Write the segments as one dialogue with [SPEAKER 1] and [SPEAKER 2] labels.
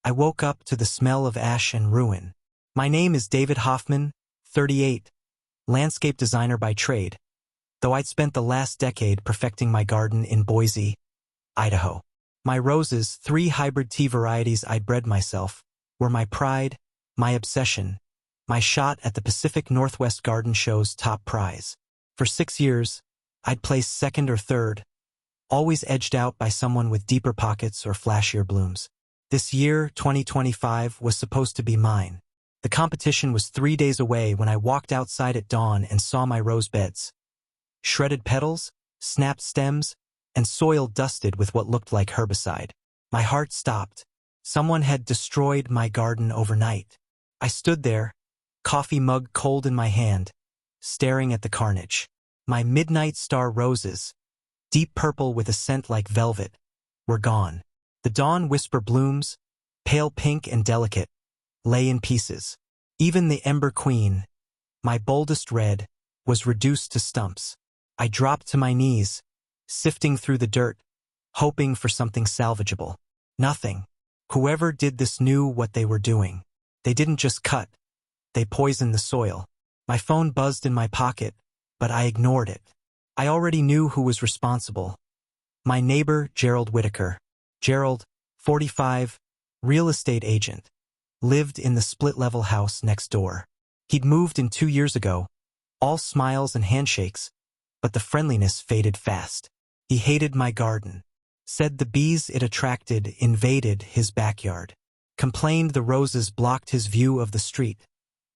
[SPEAKER 1] I woke up to the smell of ash and ruin. My name is David Hoffman, 38, landscape designer by trade, though I'd spent the last decade perfecting my garden in Boise, Idaho. My roses, 3 hybrid tea varieties I'd bred myself, were my pride, my obsession, my shot at the Pacific Northwest Garden Show's top prize. For 6 years, I'd placed second or third, always edged out by someone with deeper pockets or flashier blooms. This year, 2025, was supposed to be mine. The competition was 3 days away when I walked outside at dawn and saw my rose beds. Shredded petals, snapped stems, and soil dusted with what looked like herbicide. My heart stopped. Someone had destroyed my garden overnight. I stood there, coffee mug cold in my hand, staring at the carnage. My midnight star roses, deep purple with a scent like velvet, were gone. The dawn whisper blooms, pale pink and delicate, lay in pieces. Even the ember queen, my boldest red, was reduced to stumps. I dropped to my knees, sifting through the dirt, hoping for something salvageable. Nothing. Whoever did this knew what they were doing. They didn't just cut, they poisoned the soil. My phone buzzed in my pocket, but I ignored it. I already knew who was responsible. My neighbor, Gerald Whitaker. Gerald, 45, real estate agent, lived in the split-level house next door. He'd moved in 2 years ago, all smiles and handshakes, but the friendliness faded fast. He hated my garden, said the bees it attracted invaded his backyard, complained the roses blocked his view of the street,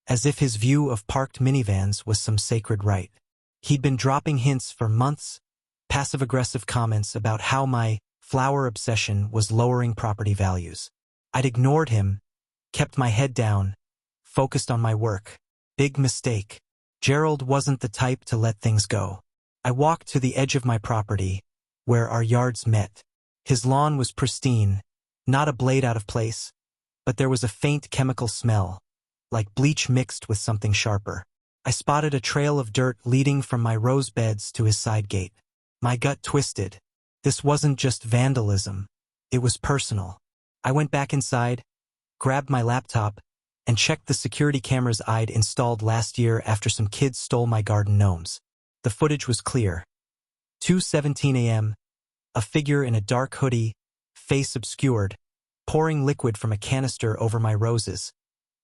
[SPEAKER 1] as if his view of parked minivans was some sacred right. He'd been dropping hints for months, passive-aggressive comments about how my flower obsession was lowering property values. I'd ignored him, kept my head down, focused on my work. Big mistake. Gerald wasn't the type to let things go. I walked to the edge of my property, where our yards met. His lawn was pristine, not a blade out of place, but there was a faint chemical smell, like bleach mixed with something sharper. I spotted a trail of dirt leading from my rose beds to his side gate. My gut twisted. This wasn't just vandalism, it was personal. I went back inside, grabbed my laptop, and checked the security cameras I'd installed last year after some kids stole my garden gnomes. The footage was clear. 2:17 a.m., a figure in a dark hoodie, face obscured, pouring liquid from a canister over my roses,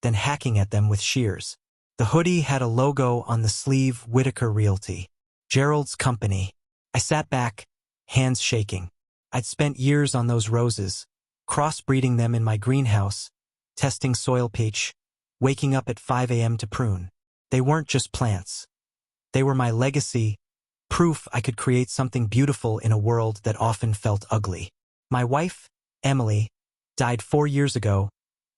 [SPEAKER 1] then hacking at them with shears. The hoodie had a logo on the sleeve, Whitaker Realty, Gerald's company. I sat back, hands shaking. I'd spent years on those roses, crossbreeding them in my greenhouse, testing soil pH, waking up at 5 a.m. to prune. They weren't just plants. They were my legacy, proof I could create something beautiful in a world that often felt ugly. My wife, Emily, died 4 years ago,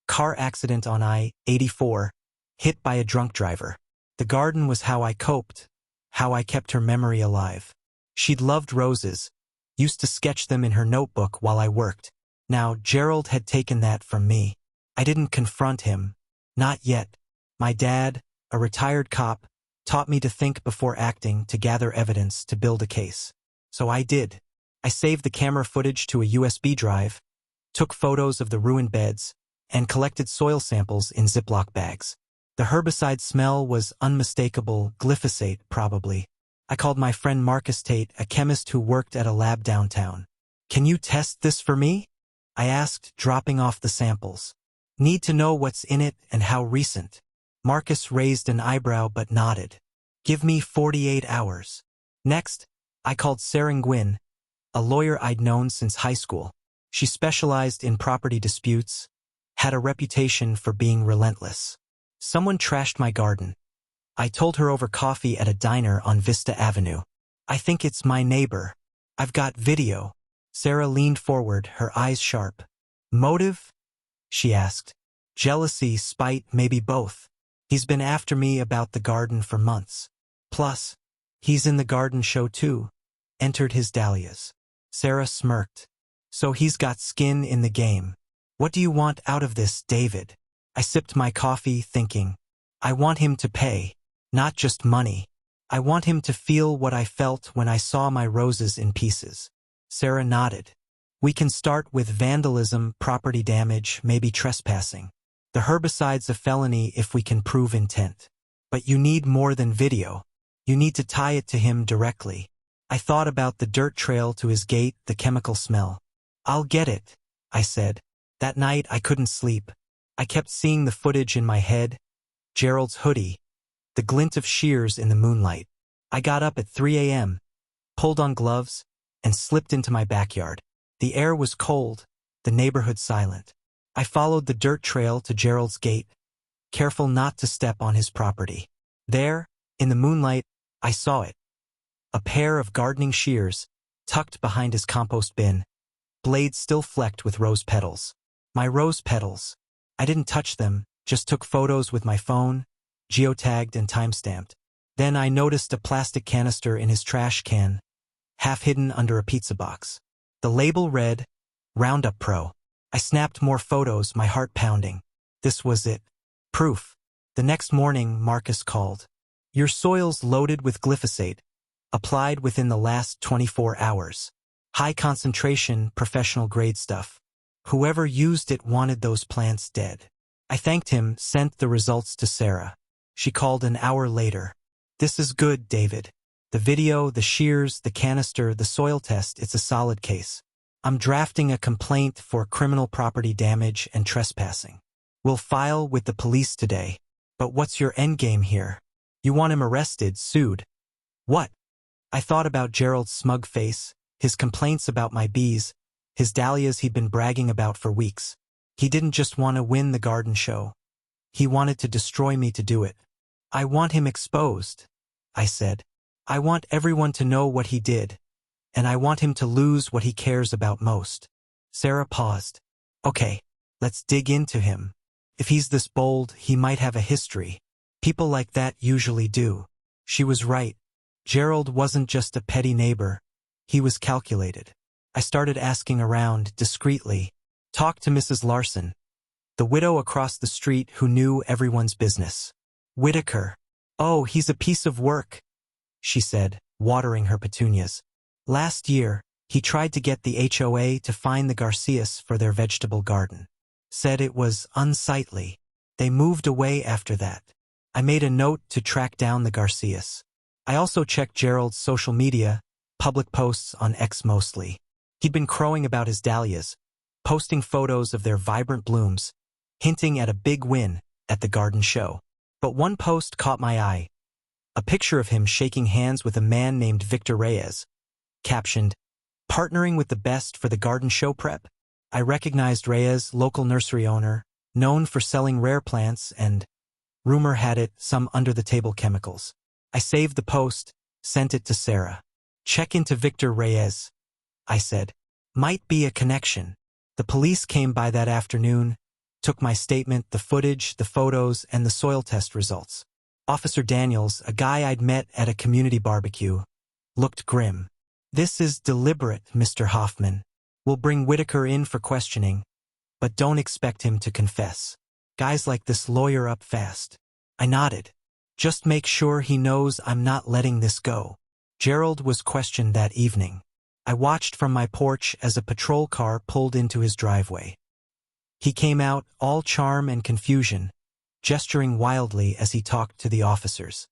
[SPEAKER 1] car accident on I-84, hit by a drunk driver. The garden was how I coped, how I kept her memory alive. She'd loved roses, used to sketch them in her notebook while I worked. Now, Gerald had taken that from me. I didn't confront him. Not yet. My dad, a retired cop, taught me to think before acting, to gather evidence, to build a case. So I did. I saved the camera footage to a USB drive, took photos of the ruined beds, and collected soil samples in Ziploc bags. The herbicide smell was unmistakable, glyphosate probably. I called my friend Marcus Tate, a chemist who worked at a lab downtown. "Can you test this for me?" I asked, dropping off the samples. "Need to know what's in it and how recent." Marcus raised an eyebrow but nodded. "Give me 48 hours. Next, I called Sarah Gwynn, a lawyer I'd known since high school. She specialized in property disputes, had a reputation for being relentless. Someone trashed my garden. I told her over coffee at a diner on Vista Avenue. "I think it's my neighbor. I've got video." Sarah leaned forward, her eyes sharp. "Motive?" she asked. "Jealousy, spite, maybe both. He's been after me about the garden for months. Plus, he's in the garden show too. Entered his dahlias." Sarah smirked. "So he's got skin in the game. What do you want out of this, David?" I sipped my coffee, thinking. I want him to pay. Not just money. I want him to feel what I felt when I saw my roses in pieces. Sarah nodded. We can start with vandalism, property damage, maybe trespassing. The herbicide's a felony if we can prove intent. But you need more than video. You need to tie it to him directly. I thought about the dirt trail to his gate, the chemical smell. I'll get it, I said. That night I couldn't sleep. I kept seeing the footage in my head. Gerald's hoodie. The glint of shears in the moonlight. I got up at 3 a.m., pulled on gloves, and slipped into my backyard. The air was cold, the neighborhood silent. I followed the dirt trail to Gerald's gate, careful not to step on his property. There, in the moonlight, I saw it. A pair of gardening shears, tucked behind his compost bin, blades still flecked with rose petals. My rose petals. I didn't touch them, just took photos with my phone, geotagged and timestamped. Then I noticed a plastic canister in his trash can, half hidden under a pizza box. The label read, Roundup Pro. I snapped more photos, my heart pounding. This was it. Proof. The next morning, Marcus called. Your soil's loaded with glyphosate, applied within the last 24 hours. High concentration, professional grade stuff. Whoever used it wanted those plants dead. I thanked him, sent the results to Sarah. She called an hour later. This is good, David. The video, the shears, the canister, the soil test, it's a solid case. I'm drafting a complaint for criminal property damage and trespassing. We'll file with the police today. But what's your endgame here? You want him arrested, sued. What? I thought about Gerald's smug face, his complaints about my bees, his dahlias he'd been bragging about for weeks. He didn't just want to win the garden show. He wanted to destroy me to do it. I want him exposed, I said. I want everyone to know what he did, and I want him to lose what he cares about most. Sarah paused. Okay, let's dig into him. If he's this bold, he might have a history. People like that usually do. She was right. Gerald wasn't just a petty neighbor. He was calculated. I started asking around, discreetly. Talked to Mrs. Larson, the widow across the street who knew everyone's business. Whitaker. Oh, he's a piece of work, she said, watering her petunias. Last year, he tried to get the HOA to fine the Garcias for their vegetable garden. Said it was unsightly. They moved away after that. I made a note to track down the Garcias. I also checked Gerald's social media, public posts on X mostly. He'd been crowing about his dahlias, posting photos of their vibrant blooms, hinting at a big win at the garden show. But one post caught my eye. A picture of him shaking hands with a man named Victor Reyes, captioned, Partnering with the best for the garden show prep. I recognized Reyes, local nursery owner, known for selling rare plants and, rumor had it, some under-the-table chemicals. I saved the post, sent it to Sarah. Check into Victor Reyes, I said. Might be a connection. The police came by that afternoon, took my statement, the footage, the photos, and the soil test results. Officer Daniels, a guy I'd met at a community barbecue, looked grim. This is deliberate, Mr. Hoffman. We'll bring Whitaker in for questioning, but don't expect him to confess. Guys like this lawyer up fast. I nodded. Just make sure he knows I'm not letting this go. Gerald was questioned that evening. I watched from my porch as a patrol car pulled into his driveway. He came out, all charm and confusion, gesturing wildly as he talked to the officers.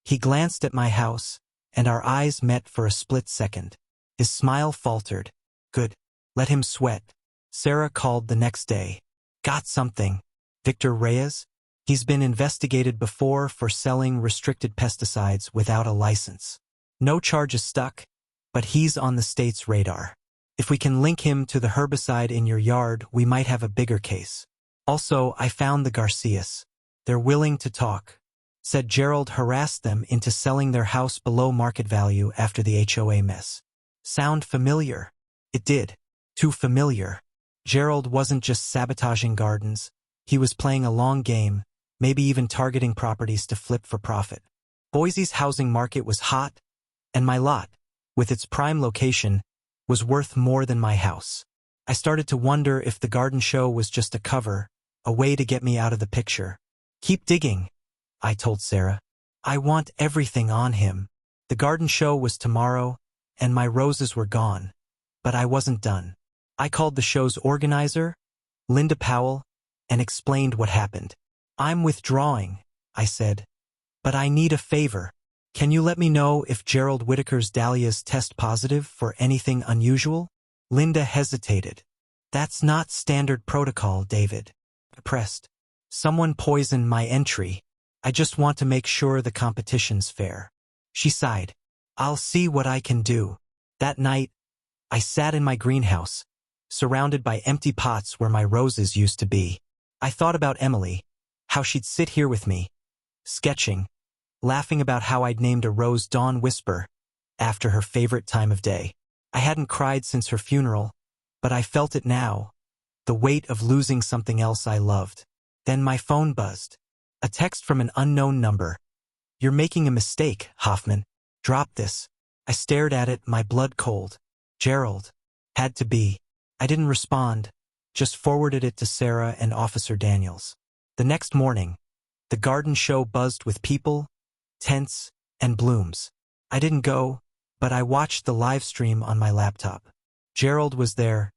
[SPEAKER 1] He glanced at my house, and our eyes met for a split second. His smile faltered. Good. Let him sweat. Sarah called the next day. Got something. Victor Reyes? He's been investigated before for selling restricted pesticides without a license. No charges stuck, but he's on the state's radar. If we can link him to the herbicide in your yard, we might have a bigger case. Also, I found the Garcias. They're willing to talk. Said Gerald harassed them into selling their house below market value after the HOA mess. Sound familiar? It did. Too familiar. Gerald wasn't just sabotaging gardens. He was playing a long game, maybe even targeting properties to flip for profit. Boise's housing market was hot, and my lot, with its prime location, was worth more than my house. I started to wonder if the garden show was just a cover, a way to get me out of the picture. Keep digging, I told Sarah. I want everything on him. The garden show was tomorrow, and my roses were gone. But I wasn't done. I called the show's organizer, Linda Powell, and explained what happened. "I'm withdrawing," I said, "but I need a favor. Can you let me know if Gerald Whitaker's dahlias test positive for anything unusual?" Linda hesitated. "That's not standard protocol, David." I pressed. "Someone poisoned my entry. I just want to make sure the competition's fair." She sighed. "I'll see what I can do." That night, I sat in my greenhouse, surrounded by empty pots where my roses used to be. I thought about Emily, how she'd sit here with me, sketching, laughing about how I'd named a rose Dawn Whisper after her favorite time of day. I hadn't cried since her funeral, but I felt it now, the weight of losing something else I loved. Then my phone buzzed. A text from an unknown number. "You're making a mistake, Hoffman. Drop this." I stared at it, my blood cold. Gerald. Had to be. I didn't respond, just forwarded it to Sarah and Officer Daniels. The next morning, the garden show buzzed with people, tents, and blooms. I didn't go, but I watched the live stream on my laptop. Gerald was there,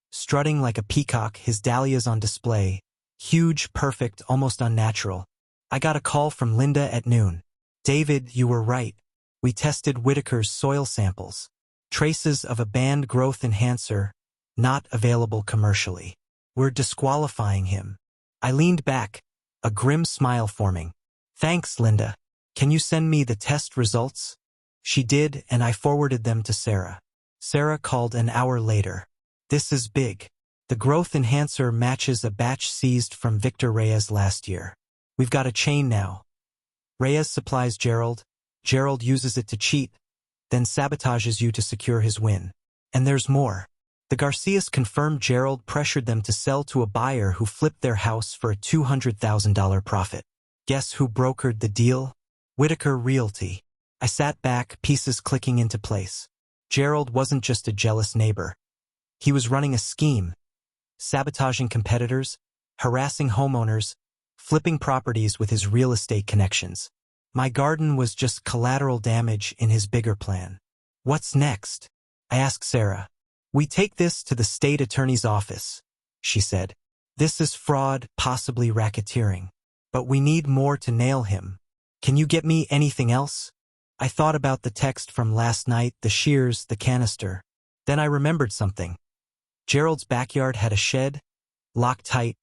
[SPEAKER 1] strutting like a peacock, his dahlias on display, huge, perfect, almost unnatural. I got a call from Linda at noon. "David, you were right. We tested Whitaker's soil samples. Traces of a banned growth enhancer, not available commercially. We're disqualifying him." I leaned back, a grim smile forming. "Thanks, Linda. Can you send me the test results?" She did, and I forwarded them to Sarah. Sarah called an hour later. "This is big. The growth enhancer matches a batch seized from Victor Reyes last year. We've got a chain now. Reyes supplies Gerald. Gerald uses it to cheat, then sabotages you to secure his win. And there's more. The Garcias confirmed Gerald pressured them to sell to a buyer who flipped their house for a $200,000 profit. Guess who brokered the deal? Whitaker Realty." I sat back, pieces clicking into place. Gerald wasn't just a jealous neighbor. He was running a scheme, sabotaging competitors, harassing homeowners, flipping properties with his real estate connections. My garden was just collateral damage in his bigger plan. "What's next?" I asked Sarah. "We take this to the state attorney's office," she said. "This is fraud, possibly racketeering. But we need more to nail him. Can you get me anything else?" I thought about the text from last night, the shears, the canister. Then I remembered something. Gerald's backyard had a shed, locked tight,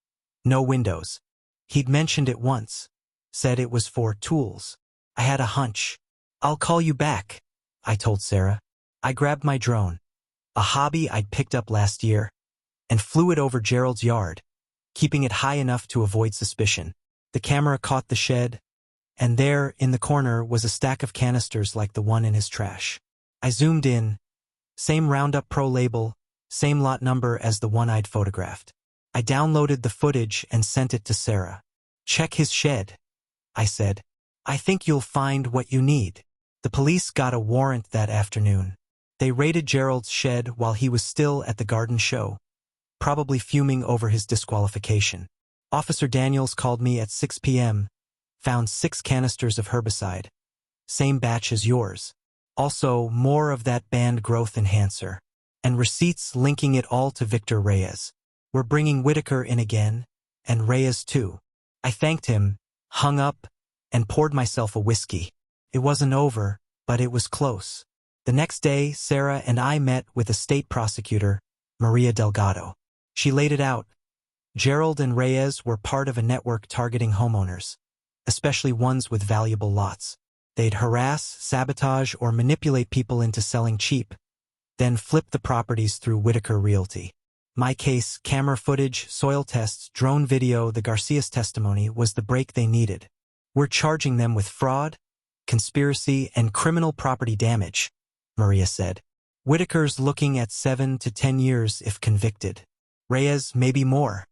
[SPEAKER 1] no windows. He'd mentioned it once, said it was for tools. I had a hunch. "I'll call you back," I told Sarah. I grabbed my drone, a hobby I'd picked up last year, and flew it over Gerald's yard, keeping it high enough to avoid suspicion. The camera caught the shed, and there, in the corner, was a stack of canisters like the one in his trash. I zoomed in, same Roundup Pro label, same lot number as the one I'd photographed. I downloaded the footage and sent it to Sarah. "Check his shed," I said. "I think you'll find what you need." The police got a warrant that afternoon. They raided Gerald's shed while he was still at the garden show, probably fuming over his disqualification. Officer Daniels called me at 6 p.m., found 6 canisters of herbicide, same batch as yours. Also, more of that banned growth enhancer, and receipts linking it all to Victor Reyes. We're bringing Whitaker in again, and Reyes too. I thanked him, hung up, and poured myself a whiskey. It wasn't over, but it was close. The next day, Sarah and I met with a state prosecutor, Maria Delgado. She laid it out. Gerald and Reyes were part of a network targeting homeowners, especially ones with valuable lots. They'd harass, sabotage, or manipulate people into selling cheap, then flip the properties through Whitaker Realty. My case, camera footage, soil tests, drone video, the Garcias testimony was the break they needed. "We're charging them with fraud, conspiracy, and criminal property damage," Maria said. "Whitaker's looking at 7 to 10 years if convicted. Reyes, maybe more."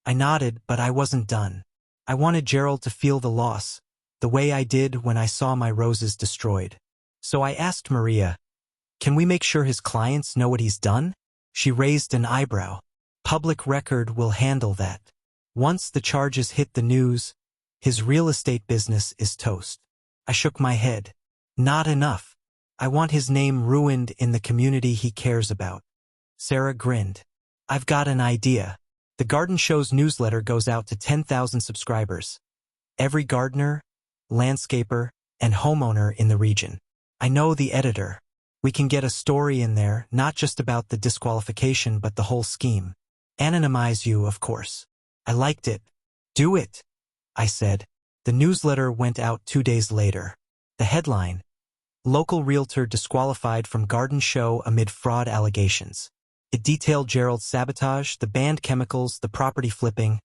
[SPEAKER 1] I nodded, but I wasn't done. I wanted Gerald to feel the loss, the way I did when I saw my roses destroyed. So I asked Maria, "Can we make sure his clients know what he's done?" She raised an eyebrow. "Public record will handle that. Once the charges hit the news, his real estate business is toast." I shook my head. "Not enough. I want his name ruined in the community he cares about." Sarah grinned. I've got an idea. The Garden Show's newsletter goes out to 10,000 subscribers. Every gardener, landscaper, and homeowner in the region. I know the editor. We can get a story in there, not just about the disqualification but the whole scheme. Anonymize you, of course. I liked it. Do it, I said. The newsletter went out 2 days later. The headline: Local realtor disqualified from garden show amid fraud allegations. It detailed Gerald's sabotage, the banned chemicals, the property flipping,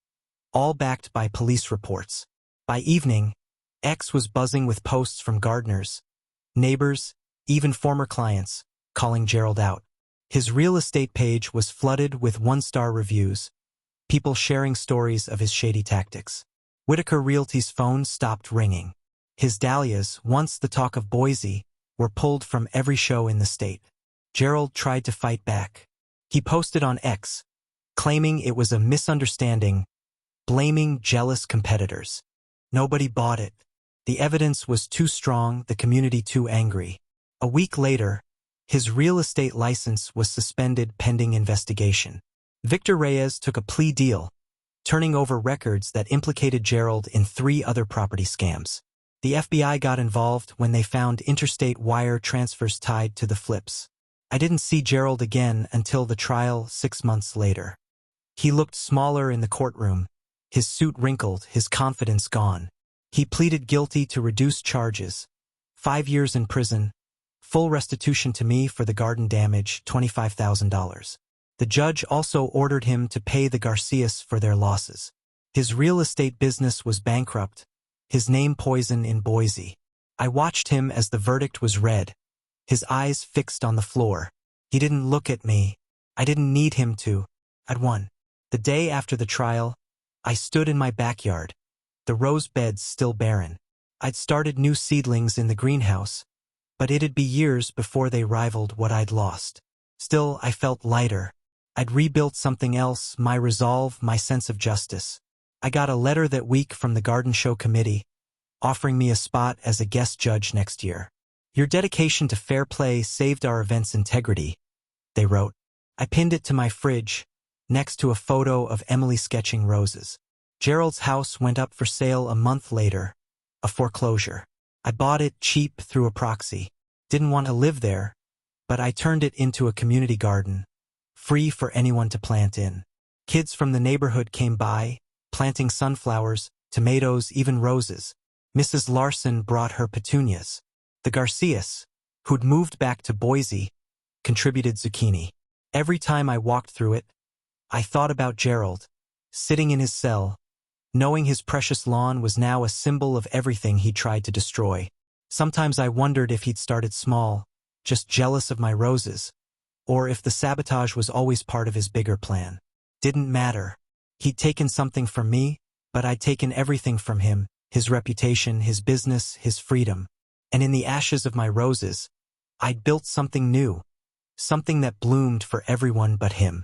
[SPEAKER 1] all backed by police reports. By evening, X was buzzing with posts from gardeners, neighbors, even former clients, calling Gerald out. His real estate page was flooded with one-star reviews, people sharing stories of his shady tactics. Whitaker Realty's phone stopped ringing. His dahlias, once the talk of Boise, were pulled from every show in the state. Gerald tried to fight back. He posted on X, claiming it was a misunderstanding, blaming jealous competitors. Nobody bought it. The evidence was too strong, the community too angry. A week later, his real estate license was suspended pending investigation. Victor Reyes took a plea deal, turning over records that implicated Gerald in 3 other property scams. The FBI got involved when they found interstate wire transfers tied to the flips. I didn't see Gerald again until the trial 6 months later. He looked smaller in the courtroom, his suit wrinkled, his confidence gone. He pleaded guilty to reduced charges, 5 years in prison, full restitution to me for the garden damage, $25,000. The judge also ordered him to pay the Garcias for their losses. His real estate business was bankrupt, his name poison in Boise. I watched him as the verdict was read, his eyes fixed on the floor. He didn't look at me. I didn't need him to. I'd won. The day after the trial, I stood in my backyard, the rose beds still barren. I'd started new seedlings in the greenhouse, but it'd be years before they rivaled what I'd lost. Still, I felt lighter. I'd rebuilt something else, my resolve, my sense of justice. I got a letter that week from the Garden Show Committee, offering me a spot as a guest judge next year. Your dedication to fair play saved our event's integrity, they wrote. I pinned it to my fridge, next to a photo of Emily sketching roses. Gerald's house went up for sale a month later, a foreclosure. I bought it cheap through a proxy. Didn't want to live there, but I turned it into a community garden, free for anyone to plant in. Kids from the neighborhood came by, planting sunflowers, tomatoes, even roses. Mrs. Larson brought her petunias. The Garcias, who'd moved back to Boise, contributed zucchini. Every time I walked through it, I thought about Gerald, sitting in his cell, knowing his precious lawn was now a symbol of everything he tried to destroy. Sometimes I wondered if he'd started small, just jealous of my roses, or if the sabotage was always part of his bigger plan. Didn't matter. He'd taken something from me, but I'd taken everything from him, his reputation, his business, his freedom. And in the ashes of my roses, I'd built something new, something that bloomed for everyone but him.